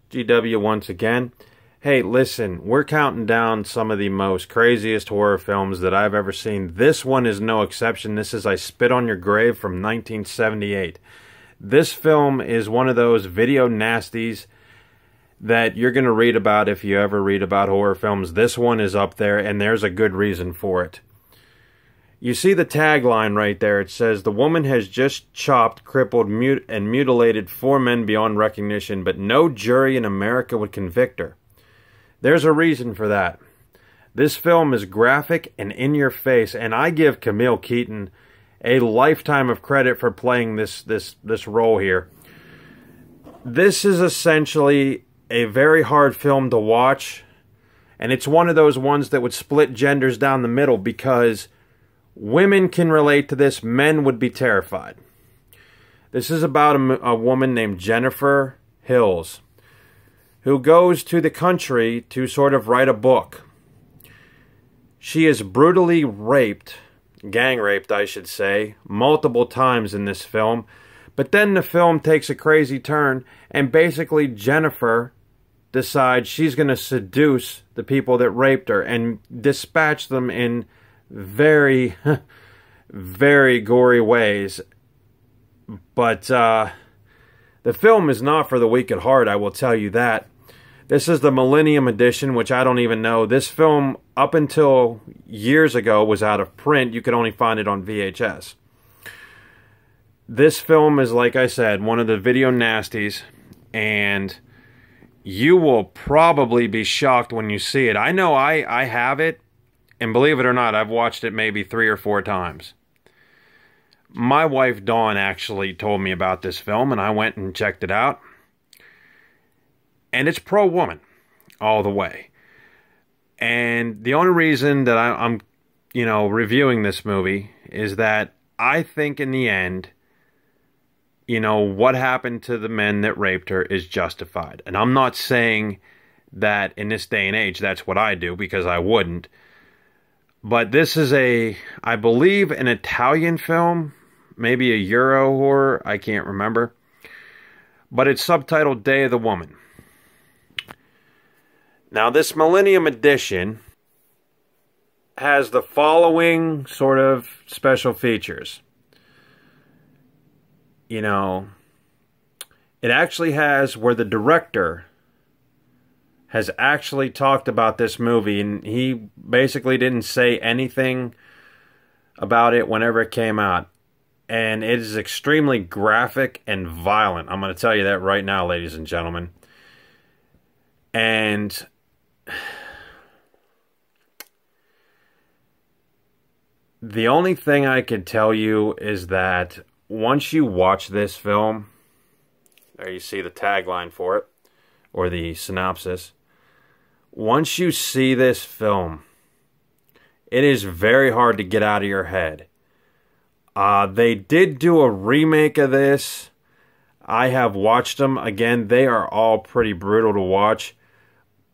GW once again. Hey, listen, we're counting down some of the most craziest horror films that I've ever seen. This one is no exception. This is I Spit on Your Grave from 1978. This film is one of those video nasties that you're going to read about if you ever read about horror films. This one is up there, and there's a good reason for it. You see the tagline right there. It says, "The woman has just chopped, crippled, and mutilated 4 men beyond recognition, but no jury in America would convict her." There's a reason for that. This film is graphic and in your face, and I give Camille Keaton a lifetime of credit for playing this role here. This is essentially a very hard film to watch, and it's one of those ones that would split genders down the middle because women can relate to this, men would be terrified. This is about a woman named Jennifer Hills who goes to the country to sort of write a book. She is brutally raped, gang raped I should say, multiple times in this film. But then the film takes a crazy turn, and basically Jennifer decides she's going to seduce the people that raped her and dispatch them in very, very gory ways. But the film is not for the weak at heart, I will tell you that. This is the Millennium Edition, which I don't even know. This film, up until years ago, was out of print. You could only find it on VHS. This film is, like I said, one of the video nasties, and you will probably be shocked when you see it. I know I have it, and believe it or not, I've watched it maybe 3 or 4 times. My wife, Dawn, actually told me about this film, and I went and checked it out. And it's pro-woman all the way. And the only reason that I'm reviewing this movie is that I think in the end, what happened to the men that raped her is justified. And I'm not saying that in this day and age that's what I do, because I wouldn't. But this is I believe, an Italian film, maybe a Euro horror, I can't remember. But it's subtitled Day of the Woman. Now, this Millennium Edition has the following sort of special features. It actually has where the director has actually talked about this movie, and he basically didn't say anything about it whenever it came out. And it is extremely graphic and violent. I'm going to tell you that right now, ladies and gentlemen. And the only thing I can tell you is that once you watch this film, there you see the tagline for it, or the synopsis. Once you see this film, it is very hard to get out of your head. They did do a remake of this. I have watched them. Again, they are all pretty brutal to watch.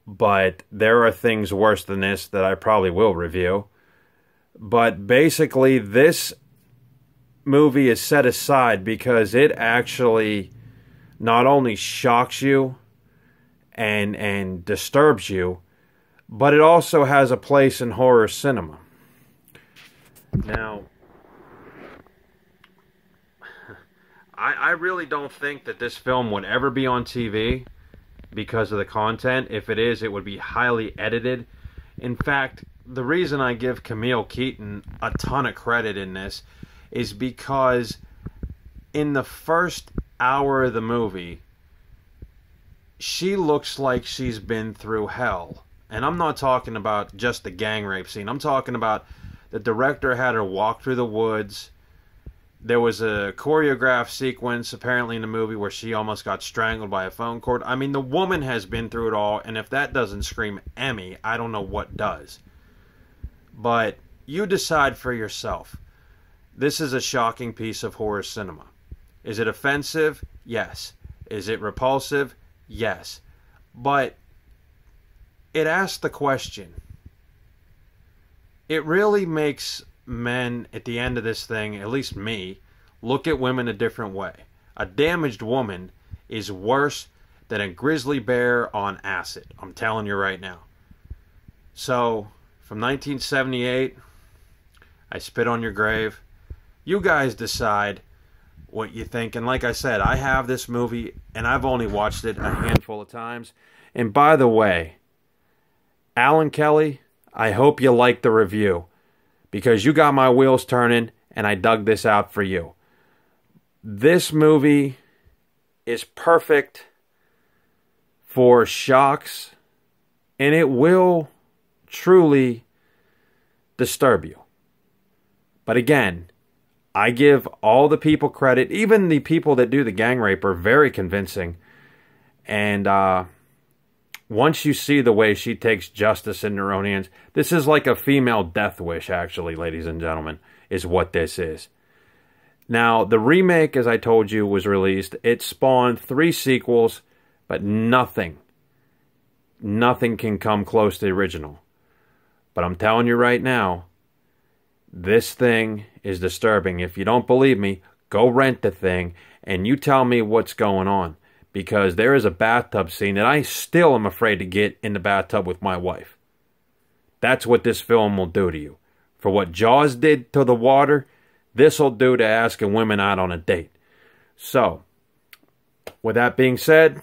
But there are things worse than this that I probably will review. But basically, this movie is set aside because it actually not only shocks you and disturbs you, but it also has a place in horror cinema. Now, I really don't think that this film would ever be on TV because of the content. If it is, it would be highly edited. In fact, the reason I give Camille Keaton a ton of credit in this is because in the first hour of the movie, she looks like she's been through hell. And I'm not talking about just the gang rape scene. I'm talking about the director had her walk through the woods. There was a choreographed sequence, apparently, in the movie where she almost got strangled by a phone cord. I mean, the woman has been through it all, and if that doesn't scream Emmy, I don't know what does. But you decide for yourself. This is a shocking piece of horror cinema. Is it offensive? Yes. Is it repulsive? Yes. But it asks the question. It really makes men at the end of this thing, at least me, look at women a different way. A damaged woman is worse than a grizzly bear on acid. I'm telling you right now. So, from 1978, I spit on your grave. You guys decide what you think. And like I said, I have this movie, and I've only watched it a handful of times. And by the way, Alan Kelly, I hope you liked the review, because you got my wheels turning, and I dug this out for you. This movie is perfect for shocks, and it will truly disturb you. But again, I give all the people credit, even the people that do the gang rape are very convincing. And once you see the way she takes justice in her own hands, this is like a female death wish, actually, ladies and gentlemen, is what this is. Now, the remake, as I told you, was released. It spawned 3 sequels, but nothing can come close to the original. But I'm telling you right now, this thing is disturbing. If you don't believe me, go rent the thing and you tell me what's going on. Because there is a bathtub scene that I still am afraid to get in the bathtub with my wife. That's what this film will do to you. For what Jaws did to the water, this will do to asking women out on a date. So, with that being said,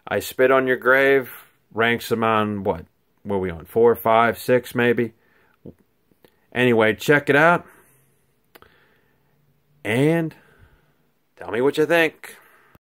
I spit on your grave. Ranks them on what? What are we on? 4, 5, 6 maybe? Anyway, check it out. And tell me what you think.